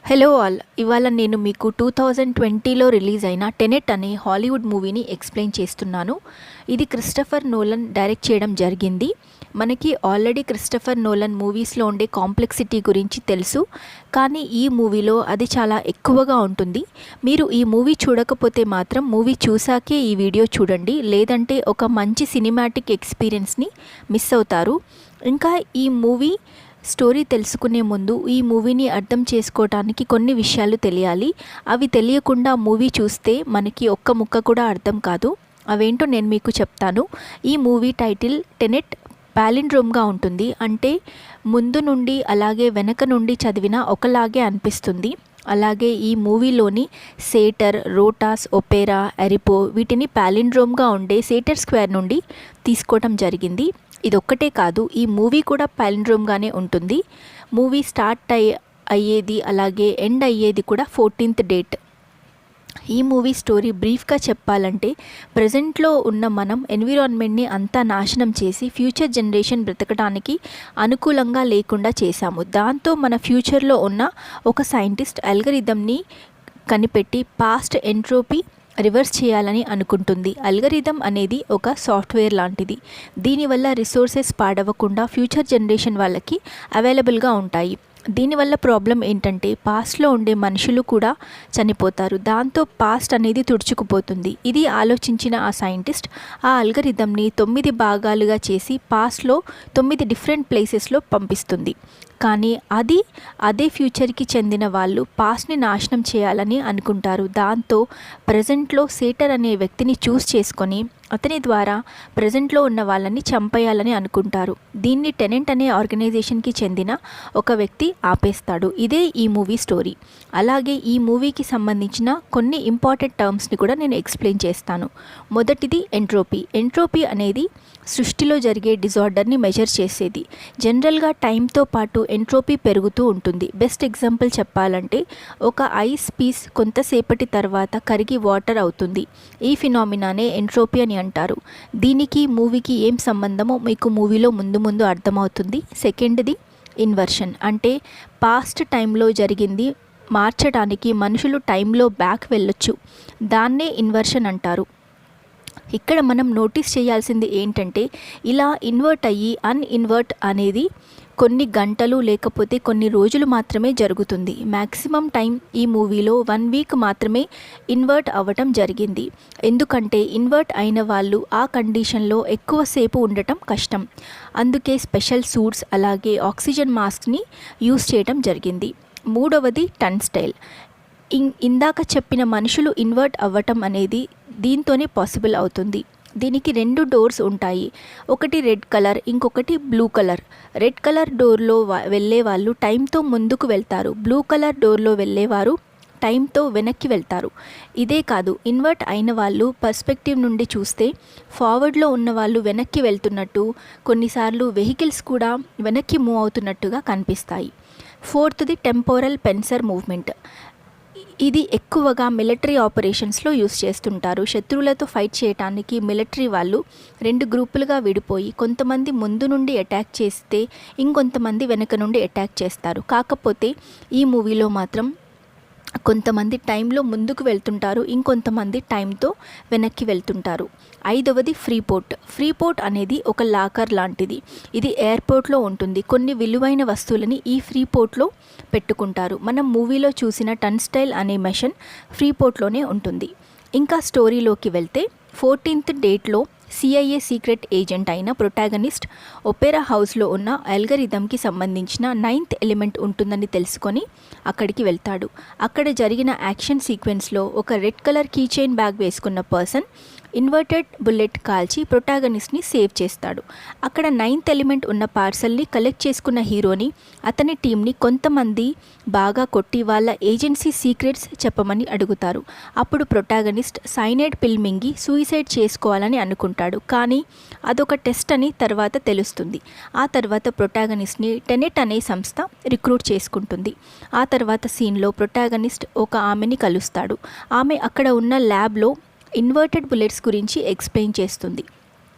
Hello all, ఇవాళ నేను మీకు 2020లో రిలీజ్ అయిన టెనెట్ అనే హాలీవుడ్ మూవీని ఎక్స్ప్లెయిన్ చేస్తున్నాను. ఇది క్రిస్టఫర్ నోలన్ డైరెక్ట్ చేయడం జరిగింది. మనకి ఆల్రెడీ క్రిస్టఫర్ నోలన్ మూవీస్లో ఉండే కాంప్లెక్సిటీ గురించి తెలుసు, కానీ ఈ మూవీలో అది చాలా ఎక్కువగా ఉంటుంది. మీరు ఈ మూవీ చూడకపోతే మాత్రం మూవీ చూసాకే ఈ వీడియో చూడండి, లేదంటే ఒక మంచి సినిమాటిక్ ఎక్స్పీరియన్స్ని మిస్ అవుతారు. ఇంకా ఈ మూవీ స్టోరీ తెలుసుకునే ముందు ఈ మూవీని అర్థం చేసుకోవడానికి కొన్ని విషయాలు తెలియాలి. అవి తెలియకుండా మూవీ చూస్తే మనకి ఒక్క ముక్క కూడా అర్థం కాదు. అవేంటో నేను మీకు చెప్తాను. ఈ మూవీ టైటిల్ టెనెట్ పాలిండ్రోమ్గా ఉంటుంది. అంటే ముందు నుండి అలాగే వెనక నుండి చదివినా ఒకలాగే అనిపిస్తుంది. అలాగే ఈ మూవీలోని సేటర్, రోటాస్, ఒపేరా, ఎరిపో వీటిని పాలిండ్రోమ్గా ఉండే సేటర్ స్క్వేర్ నుండి తీసుకోవడం జరిగింది. ఇదొక్కటే కాదు, ఈ మూవీ కూడా పాలిండ్రోమ్గానే ఉంటుంది. మూవీ స్టార్ట్ అయ్యేది అలాగే ఎండ్ అయ్యేది కూడా 14th డేట్. ఈ మూవీ స్టోరీ బ్రీఫ్గా చెప్పాలంటే, ప్రజెంట్లో ఉన్న మనం ఎన్విరాన్మెంట్ని అంతా నాశనం చేసి ఫ్యూచర్ జనరేషన్ బ్రతకడానికి అనుకూలంగా లేకుండా చేశాము. దాంతో మన ఫ్యూచర్లో ఉన్న ఒక సైంటిస్ట్ అల్గరిథంని కనిపెట్టి పాస్ట్ ఎంట్రోపీ రివర్స్ చేయాలని అనుకుంటుంది. అల్గరిథం అనేది ఒక సాఫ్ట్వేర్ లాంటిది. దీనివల్ల రిసోర్సెస్ పాడవకుండా ఫ్యూచర్ జనరేషన్ వాళ్ళకి అవైలబుల్గా ఉంటాయి. దీనివల్ల ప్రాబ్లం ఏంటంటే పాస్ట్లో ఉండే మనుషులు కూడా చనిపోతారు. దాంతో పాస్ట్ అనేది తుడుచుకుపోతుంది. ఇది ఆలోచించిన ఆ సైంటిస్ట్ ఆ అల్గరిథంని 9 భాగాలుగా చేసి పాస్ట్లో 9 డిఫరెంట్ ప్లేసెస్లో పంపిస్తుంది. కానీ అదే ఫ్యూచర్కి చెందిన వాళ్ళు పాస్ట్ని నాశనం చేయాలని అనుకుంటారు. దాంతో ప్రజెంట్లో సేటర్ అనే వ్యక్తిని చూస్ చేసుకొని అతని ద్వారా ప్రజెంట్లో ఉన్న వాళ్ళని చంపేయాలని అనుకుంటారు. దీన్ని టెనెంట్ అనే ఆర్గనైజేషన్కి చెందిన ఒక వ్యక్తి ఆపేస్తాడు. ఇదే ఈ మూవీ స్టోరీ. అలాగే ఈ మూవీకి సంబంధించిన కొన్ని ఇంపార్టెంట్ టర్మ్స్ని కూడా నేను ఎక్స్ప్లెయిన్ చేస్తాను. మొదటిది ఎంట్రోపీ. ఎంట్రోపీ అనేది సృష్టిలో జరిగే డిజార్డర్ని మెజర్ చేసేది. జనరల్గా టైంతో పాటు ఎంట్రోపీ పెరుగుతూ ఉంటుంది. బెస్ట్ ఎగ్జాంపుల్ చెప్పాలంటే, ఒక ఐస్ పీస్ కొంతసేపటి తర్వాత కరిగి వాటర్ అవుతుంది. ఈ ఫినామినానే ఎంట్రోపీ అని అంటారు. దీనికి మూవీకి ఏం సంబంధమో మీకు మూవీలో ముందు అర్థమవుతుంది. సెకండ్ది ఇన్వర్షన్. అంటే పాస్ట్ టైంలో జరిగింది మార్చడానికి మనుషులు టైంలో బ్యాక్ వెళ్ళొచ్చు. దాన్నే ఇన్వర్షన్ అంటారు. ఇక్కడ మనం నోటీస్ చేయాల్సింది ఏంటంటే, ఇలా ఇన్వర్ట్ అయ్యి అన్ఇన్వర్ట్ అనేది కొన్ని గంటలు లేకపోతే కొన్ని రోజులు మాత్రమే జరుగుతుంది. మ్యాక్సిమం టైం ఈ మూవీలో 1 వీక్ మాత్రమే ఇన్వర్ట్ అవ్వటం జరిగింది. ఎందుకంటే ఇన్వర్ట్ అయిన వాళ్ళు ఆ కండిషన్లో ఎక్కువసేపు ఉండటం కష్టం. అందుకే స్పెషల్ సూట్స్ అలాగే ఆక్సిజన్ మాస్క్ని యూస్ చేయడం జరిగింది. మూడవది టర్న్స్టైల్. ఇందాక చెప్పిన మనుషులు ఇన్వర్ట్ అవ్వటం అనేది దీంతోనే పాసిబుల్ అవుతుంది. దీనికి 2 డోర్స్ ఉంటాయి. ఒకటి రెడ్ కలర్, ఇంకొకటి బ్లూ కలర్. రెడ్ కలర్ డోర్లో వెళ్ళే వాళ్ళు టైంతో ముందుకు వెళ్తారు. బ్లూ కలర్ డోర్లో వెళ్ళేవారు టైంతో వెనక్కి వెళ్తారు. ఇదే కాదు, ఇన్వర్ట్ అయిన వాళ్ళు పర్స్పెక్టివ్ నుండి చూస్తే ఫార్వర్డ్లో ఉన్న వాళ్ళు వెనక్కి వెళ్తున్నట్టు, కొన్నిసార్లు వెహికల్స్ కూడా వెనక్కి మూవ్ అవుతున్నట్టుగా కనిపిస్తాయి. ఫోర్త్ది టెంపోరల్ పెన్సర్ మూవ్మెంట్. ఇది ఎక్కువగా మిలిటరీ ఆపరేషన్స్లో యూస్ చేస్తుంటారు. శత్రువులతో ఫైట్ చేయడానికి మిలిటరీ వాళ్ళు 2 గ్రూపులుగా విడిపోయి కొంతమంది ముందు నుండి అటాక్ చేస్తే ఇంకొంతమంది వెనక నుండి అటాక్ చేస్తారు. కాకపోతే ఈ మూవీలో మాత్రం కొంతమంది టైంలో ముందుకు వెళ్తుంటారు, ఇంకొంతమంది టైంతో వెనక్కి వెళ్తుంటారు. 5వది ఫ్రీపోర్ట్. ఫ్రీపోర్ట్ అనేది ఒక లాకర్ లాంటిది. ఇది ఎయిర్పోర్ట్లో ఉంటుంది. కొన్ని విలువైన వస్తువులని ఈ ఫ్రీపోర్ట్లో పెట్టుకుంటారు. మనం మూవీలో చూసిన టర్న్స్టైల్ అనే మెషిన్ ఫ్రీపోర్ట్లోనే ఉంటుంది. ఇంకా స్టోరీలోకి వెళ్తే 14th డేట్లో CIA సీక్రెట్ ఏజెంట్ అయిన ప్రొటాగనిస్ట్ ఒపేరా హౌస్లో ఉన్న అల్గరిథంకి సంబంధించిన 9th ఎలిమెంట్ ఉంటుందని తెలుసుకొని అక్కడికి వెళ్తాడు. అక్కడ జరిగిన యాక్షన్ సీక్వెన్స్లో ఒక red colour key chain bag వేసుకున్న పర్సన్ ఇన్వర్టెడ్ బుల్లెట్ కాల్చి ప్రొటాగనిస్ట్ని సేవ్ చేస్తాడు. అక్కడ 9th ఎలిమెంట్ ఉన్న పార్సల్ని కలెక్ట్ చేసుకున్న హీరోని అతని టీంని కొంతమంది బాగా కొట్టి వాళ్ళ ఏజెన్సీ సీక్రెట్స్ చెప్పమని అడుగుతారు. అప్పుడు ప్రొటాగనిస్ట్ సైనైడ్ పిల్ మింగి సూయిసైడ్ చేసుకోవాలని అనుకుంటాడు. కానీ అదొక టెస్ట్ అని తర్వాత తెలుస్తుంది. ఆ తర్వాత ప్రొటాగనిస్ట్ని టెనెట్ అనే సంస్థ రిక్రూట్ చేసుకుంటుంది. ఆ తర్వాత సీన్లో ప్రొటాగనిస్ట్ ఒక ఆమెని కలుస్తాడు. ఆమె అక్కడ ఉన్న ల్యాబ్లో ఇన్వర్టెడ్ బుల్లెట్స్ గురించి ఎక్స్ప్లెయిన్ చేస్తుంది.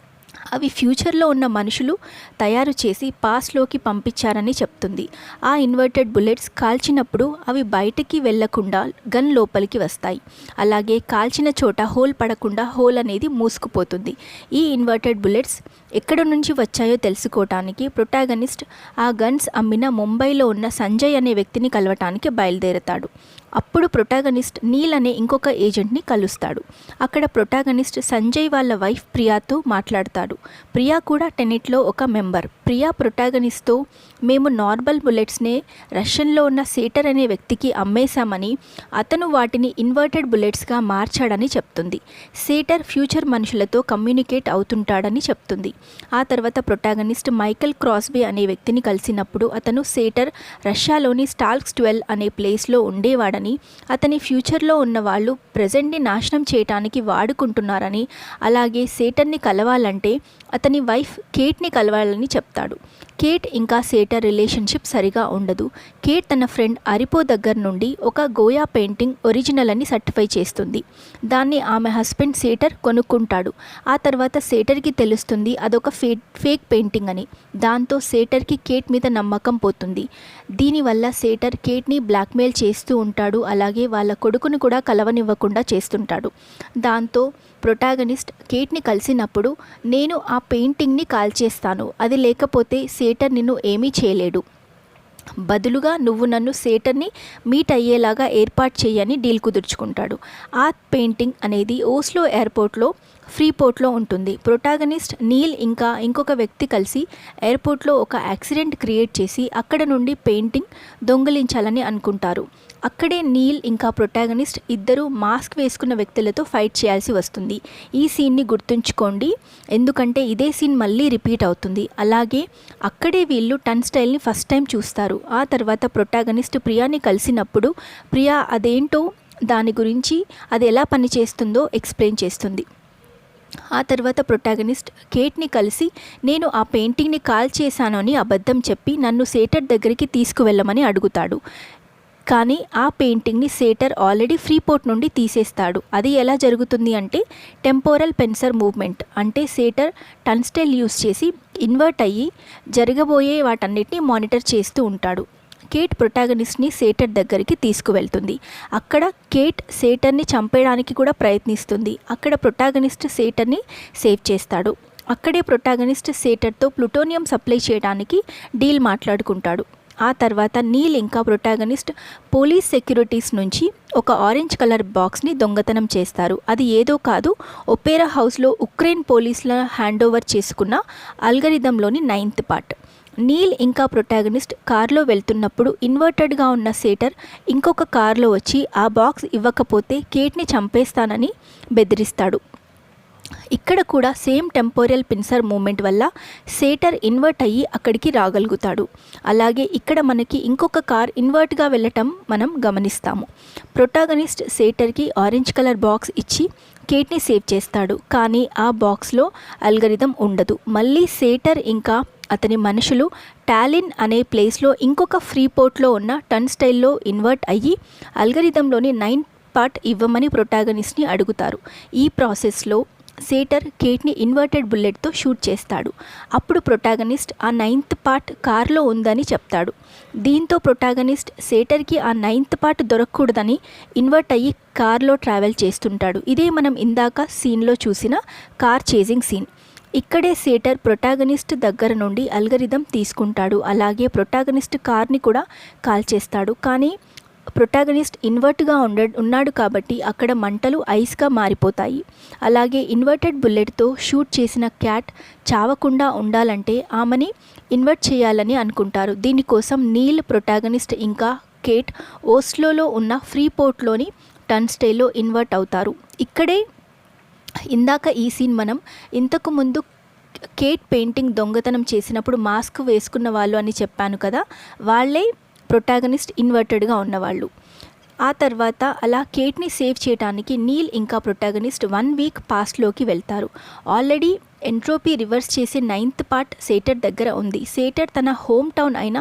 అవి ఫ్యూచర్లో ఉన్న మనుషులు తయారు చేసి పాస్ట్లోకి పంపించారని చెప్తుంది. ఆ ఇన్వర్టెడ్ బుల్లెట్స్ కాల్చినప్పుడు అవి బయటికి వెళ్లకుండా గన్ లోపలికి వస్తాయి. అలాగే కాల్చిన చోట హోల్ పడకుండా హోల్ అనేది మూసుకుపోతుంది. ఈ ఇన్వర్టెడ్ బుల్లెట్స్ ఎక్కడి నుంచి వచ్చాయో తెలుసుకోవటానికి ప్రొటాగనిస్ట్ ఆ గన్స్ అమ్మిన ముంబైలో ఉన్న సంజయ్ అనే వ్యక్తిని కలవటానికి బయలుదేరతాడు. అప్పుడు ప్రొటాగనిస్ట్ నీల్ అనే ఇంకొక ఏజెంట్ని కలుస్తాడు. అక్కడ ప్రొటాగనిస్ట్ సంజయ్ వాళ్ళ వైఫ్ ప్రియాతో మాట్లాడతాడు. ప్రియా కూడా టెనెట్లో ఒక మెంబర్. ప్రియా ప్రొటాగనిస్ట్తో మేము నార్మల్ బుల్లెట్స్నే రష్యన్లో ఉన్న సేటర్ అనే వ్యక్తికి అమ్మేశామని, అతను వాటిని ఇన్వర్టెడ్ బుల్లెట్స్గా మార్చాడని చెప్తుంది. సేటర్ ఫ్యూచర్ మనుషులతో కమ్యూనికేట్ అవుతుంటాడని చెప్తుంది. ఆ తర్వాత ప్రొటాగనిస్ట్ మైకల్ క్రాస్బీ అనే వ్యక్తిని కలిసినప్పుడు అతను సేటర్ రష్యాలోని స్టాల్క్స్ 12 అనే ప్లేస్లో ఉండేవాడని, అతని ఫ్యూచర్లో ఉన్న వాళ్ళు ప్రజెంట్ని నాశనం చేయటానికి వాడుకుంటున్నారని, అలాగే సేటర్ని కలవాలంటే అతని వైఫ్ కేట్ని కలవాలని చెప్తాడు. కేట్ ఇంకా సేటర్ రిలేషన్షిప్ సరిగా ఉండదు. కేట్ తన ఫ్రెండ్ అరిపో దగ్గర నుండి ఒక గోయా పెయింటింగ్ ఒరిజినల్ అని సర్టిఫై చేస్తుంది. దాన్ని ఆమె హస్బెండ్ సేటర్ కొనుక్కుంటాడు. ఆ తర్వాత సేటర్కి తెలుస్తుంది అదొక ఫేక్ పెయింటింగ్ అని. దాంతో సేటర్కి కేట్ మీద నమ్మకం పోతుంది. దీనివల్ల సేటర్ కేట్ని బ్లాక్మెయిల్ చేస్తూ ఉంటాడు. అలాగే వాళ్ళ కొడుకుని కూడా కలవనివ్వకుండా చేస్తుంటాడు. దాంతో ప్రొటాగనిస్ట్ కేట్ని కలిసినప్పుడు నేను ఆ పెయింటింగ్ని కాల్చేస్తాను, అది లేకపోతే సేటర్ నిన్ను ఏమీ చేయలేడు, బదులుగా నువ్వు నన్ను సేటర్ని మీట్ అయ్యేలాగా ఏర్పాటు చేయని డీల్ కుదుర్చుకుంటాడు. ఆ పెయింటింగ్ అనేది ఓస్లో ఎయిర్పోర్ట్లో ఫ్రీపోర్ట్లో ఉంటుంది. ప్రొటాగనిస్ట్ నీల్ ఇంకా ఇంకొక వ్యక్తి కలిసి ఎయిర్పోర్ట్లో ఒక యాక్సిడెంట్ క్రియేట్ చేసి అక్కడ నుండి పెయింటింగ్ దొంగిలించాలని అనుకుంటారు. అక్కడే నీల్ ఇంకా ప్రొటాగనిస్ట్ ఇద్దరు మాస్క్ వేసుకున్న వ్యక్తులతో ఫైట్ చేయాల్సి వస్తుంది. ఈ సీన్ని గుర్తుంచుకోండి, ఎందుకంటే ఇదే సీన్ మళ్ళీ రిపీట్ అవుతుంది. అలాగే అక్కడే వీళ్ళు టన్ స్టైల్ని ఫస్ట్ టైం చూస్తారు. ఆ తర్వాత ప్రొటాగనిస్ట్ ప్రియాని కలిసినప్పుడు ప్రియా అదేంటో దాని గురించి అది ఎలా పనిచేస్తుందో ఎక్స్ప్లెయిన్ చేస్తుంది. ఆ తర్వాత ప్రొటాగనిస్ట్ కేట్ని కలిసి నేను ఆ పెయింటింగ్ని కాల్ చేశాను అని అబద్ధం చెప్పి నన్ను సేటర్ దగ్గరికి తీసుకువెళ్ళమని అడుగుతాడు. కానీ ఆ పెయింటింగ్ని సేటర్ ఆల్రెడీ ఫ్రీపోర్ట్ నుండి తీసేస్తాడు. అది ఎలా జరుగుతుంది అంటే టెంపోరల్ పెన్సర్ మూవ్మెంట్, అంటే సేటర్ టన్స్టైల్ యూస్ చేసి ఇన్వర్ట్ అయ్యి జరగబోయే వాటన్నిటిని మానిటర్ చేస్తూ ఉంటాడు. కేట్ ప్రొటాగనిస్ట్ని సేటర్ దగ్గరికి తీసుకువెళ్తుంది. అక్కడ కేట్ సేటర్ని చంపేయడానికి కూడా ప్రయత్నిస్తుంది. అక్కడ ప్రొటాగనిస్ట్ సేటర్ని సేవ్ చేస్తాడు. అక్కడే ప్రొటాగనిస్ట్ సేటర్తో ప్లూటోనియం సప్లై చేయడానికి డీల్ మాట్లాడుకుంటాడు. ఆ తర్వాత నీల్ ఇంకా ప్రొటాగనిస్ట్ పోలీస్ సెక్యూరిటీస్ నుంచి ఒక ఆరెంజ్ కలర్ బాక్స్ని దొంగతనం చేస్తారు. అది ఏదో కాదు, ఒపేరా హౌస్లో ఉక్రెయిన్ పోలీసుల హ్యాండ్ ఓవర్ చేసుకున్న అల్గరిథంలోని 9th పార్ట్. నీల్ ఇంకా ప్రొటాగనిస్ట్ కార్లో వెళ్తున్నప్పుడు ఇన్వర్టెడ్గా ఉన్న సేటర్ ఇంకొక కార్లో వచ్చి ఆ బాక్స్ ఇవ్వకపోతే కేట్ని చంపేస్తానని బెదిరిస్తాడు. ఇక్కడ కూడా సేమ్ టెంపోరల్ పిన్సర్ మూమెంట్ వల్ల సేటర్ ఇన్వర్ట్ అయ్యి అక్కడికి రాగలుగుతాడు. అలాగే ఇక్కడ మనకి ఇంకొక కార్ ఇన్వర్ట్గా వెళ్ళటం మనం గమనిస్తాము. ప్రొటాగనిస్ట్ సేటర్కి ఆరెంజ్ కలర్ బాక్స్ ఇచ్చి కేట్ని సేవ్ చేస్తాడు. కానీ ఆ బాక్స్లో అల్గరిథం ఉండదు. మళ్ళీ సేటర్ ఇంకా అతని మనుషులు టాలిన్ అనే ప్లేస్లో ఇంకొక ఫ్రీపోర్ట్లో ఉన్న టన్ స్టైల్లో ఇన్వర్ట్ అయ్యి అల్గరిథంలోని 9th పార్ట్ ఇవ్వమని ప్రొటాగనిస్ట్ని అడుగుతారు. ఈ ప్రాసెస్లో సేటర్ కేట్ని ఇన్వర్టెడ్ బుల్లెట్తో షూట్ చేస్తాడు. అప్పుడు ప్రొటాగనిస్ట్ ఆ 9th పార్ట్ కార్లో ఉందని చెప్తాడు. దీంతో ప్రొటాగనిస్ట్ సేటర్కి ఆ 9th పార్ట్ దొరకకూడదని ఇన్వర్ట్ అయ్యి కార్లో ట్రావెల్ చేస్తుంటాడు. ఇదే మనం ఇందాక సీన్లో చూసిన కార్ చేజింగ్ సీన్. ఇక్కడే సేటర్ ప్రొటాగనిస్ట్ దగ్గర నుండి అల్గరిథం తీసుకుంటాడు. అలాగే ప్రొటాగనిస్ట్ కార్ని కూడా కాల్ చేస్తాడు. కానీ ప్రొటాగనిస్ట్ ఇన్వర్ట్గా ఉన్నాడు కాబట్టి అక్కడ మంటలు ఐస్గా మారిపోతాయి. అలాగే ఇన్వర్టెడ్ బుల్లెట్తో షూట్ చేసిన క్యాట్ చావకుండా ఉండాలంటే ఆమెని ఇన్వర్ట్ చేయాలని అనుకుంటారు. దీనికోసం నీల్, ప్రొటాగనిస్ట్ ఇంకా కేట్ ఓస్లోలో ఉన్న ఫ్రీపోర్ట్లోని టన్ స్టైల్లో ఇన్వర్ట్ అవుతారు. ఇక్కడే ఇందాక ఈ సీన్ మనం ఇంతకు ముందు కేట్ పెయింటింగ్ దొంగతనం చేసినప్పుడు మాస్క్ వేసుకున్న వాళ్ళు అని చెప్పాను కదా, వాళ్ళే ప్రొటాగనిస్ట్ ఇన్వర్టెడ్గా ఉన్నవాళ్ళు. ఆ తర్వాత అలా కేట్ని సేవ్ చేయడానికి నీల్ ఇంకా ప్రొటాగనిస్ట్ 1 వీక్ పాస్ట్లోకి వెళ్తారు. ఆల్రెడీ ఎంట్రోపీ రివర్స్ చేసే 9th పార్ట్ సేటర్ దగ్గర ఉంది. సేటర్ తన హోమ్ టౌన్ అయిన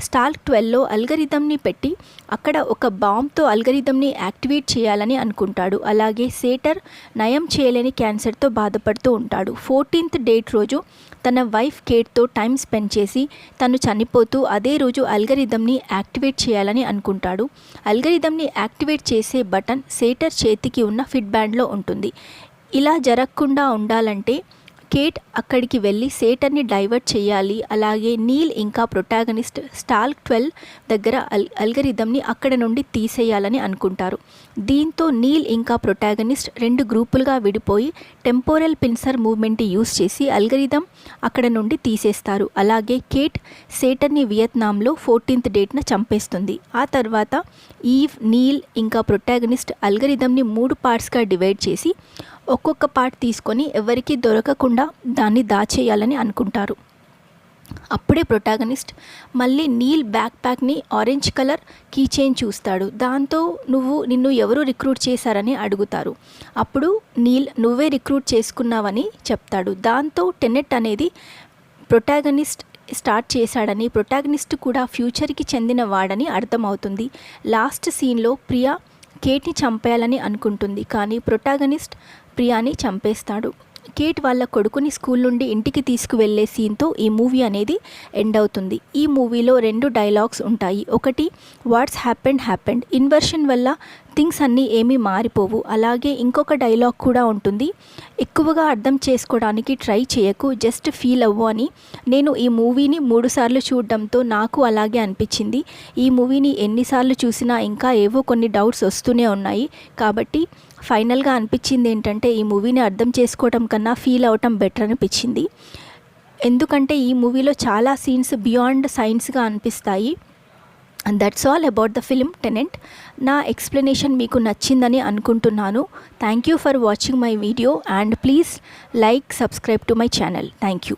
స్టాల్క్ 12లో అల్గరిథంని పెట్టి అక్కడ ఒక బాంబ్తో అల్గరిథంని యాక్టివేట్ చేయాలని అనుకుంటాడు. అలాగే సేటర్ నయం చేయలేని క్యాన్సర్తో బాధపడుతూ ఉంటాడు. 14th డేట్ రోజు తన వైఫ్ కేట్తో టైం స్పెండ్ చేసి తను చనిపోతూ అదే రోజు అల్గరిథంని యాక్టివేట్ చేయాలని అనుకుంటాడు. అల్గరిథంని యాక్టివేట్ చేసే బటన్ సేటర్ చేతికి ఉన్న ఫిట్ బ్యాండ్లో ఉంటుంది. ఇలా జరగకుండా ఉండాలంటే కేట్ అక్కడికి వెళ్ళి సేటర్ని డైవర్ట్ చేయాలి. అలాగే నీల్ ఇంకా ప్రొటాగనిస్ట్ స్టాల్క్ 12 దగ్గర అల్గరిథంని అక్కడ నుండి తీసేయాలని అనుకుంటారు. దీంతో నీల్ ఇంకా ప్రొటాగనిస్ట్ 2 గ్రూపులుగా విడిపోయి టెంపోరల్ పిన్సర్ మూవ్మెంట్ని యూస్ చేసి అల్గరిథం అక్కడ నుండి తీసేస్తారు. అలాగే కేట్ సేటర్ని వియత్నాంలో 14th డేట్న చంపేస్తుంది. ఆ తర్వాత ఈవ్, నీల్ ఇంకా ప్రొటాగనిస్ట్ అల్గరిథంని 3 పార్ట్స్గా డివైడ్ చేసి ఒక్కొక్క పార్ట్ తీసుకొని ఎవరికి దొరకకుండా దాన్ని దాచేయాలని అనుకుంటారు. అప్పుడే ప్రొటాగనిస్ట్ మళ్ళీ నీల్ బ్యాక్ ప్యాక్ని ఆరెంజ్ కలర్ కీ చైన్ చూస్తాడు. దాంతో నిన్ను ఎవరు రిక్రూట్ చేశారని అడుగుతారు. అప్పుడు నీల్ నువ్వే రిక్రూట్ చేసుకున్నావని చెప్తాడు. దాంతో టెనెట్ అనేది ప్రొటాగనిస్ట్ స్టార్ట్ చేశాడని, ప్రొటాగనిస్ట్ కూడా ఫ్యూచర్కి చెందిన వాడని అర్థమవుతుంది. లాస్ట్ సీన్లో ప్రియా కేట్ని చంపేయాలని అనుకుంటుంది, కానీ ప్రొటాగనిస్ట్ ప్రియాని చంపేస్తాడు. కేట్ వాళ్ళ కొడుకుని స్కూల్ నుండి ఇంటికి తీసుకువెళ్ళే సీన్తో ఈ మూవీ అనేది ఎండ్ అవుతుంది. ఈ మూవీలో 2 డైలాగ్స్ ఉంటాయి. ఒకటి వాట్స్ హ్యాపెండ్ ఇన్వర్షన్ వల్ల థింగ్స్ అన్నీ ఏమీ మారిపోవు. అలాగే ఇంకొక డైలాగ్ కూడా ఉంటుంది, ఎక్కువగా అర్థం చేసుకోవడానికి ట్రై చేయకు, జస్ట్ ఫీల్ అవ్వు అని. నేను ఈ మూవీని 3 సార్లు చూడడంతో నాకు అలాగే అనిపించింది. ఈ మూవీని ఎన్నిసార్లు చూసినా ఇంకా ఏవో కొన్ని డౌట్స్ వస్తూనే ఉన్నాయి. కాబట్టి ఫైనల్గా అనిపించింది ఏంటంటే ఈ మూవీని అర్థం చేసుకోవడం కన్నా ఫీల్ అవటం బెటర్ అనిపించింది. ఎందుకంటే ఈ మూవీలో చాలా సీన్స్ బియాండ్ సైన్స్గా అనిపిస్తాయి. And that's all about the film tenant. నా ఎక్స్ప్లెనేషన్ మీకు నచ్చిందని అనుకుంటున్నాను. Thank you for watching my video and please like, subscribe to my channel. Thank you.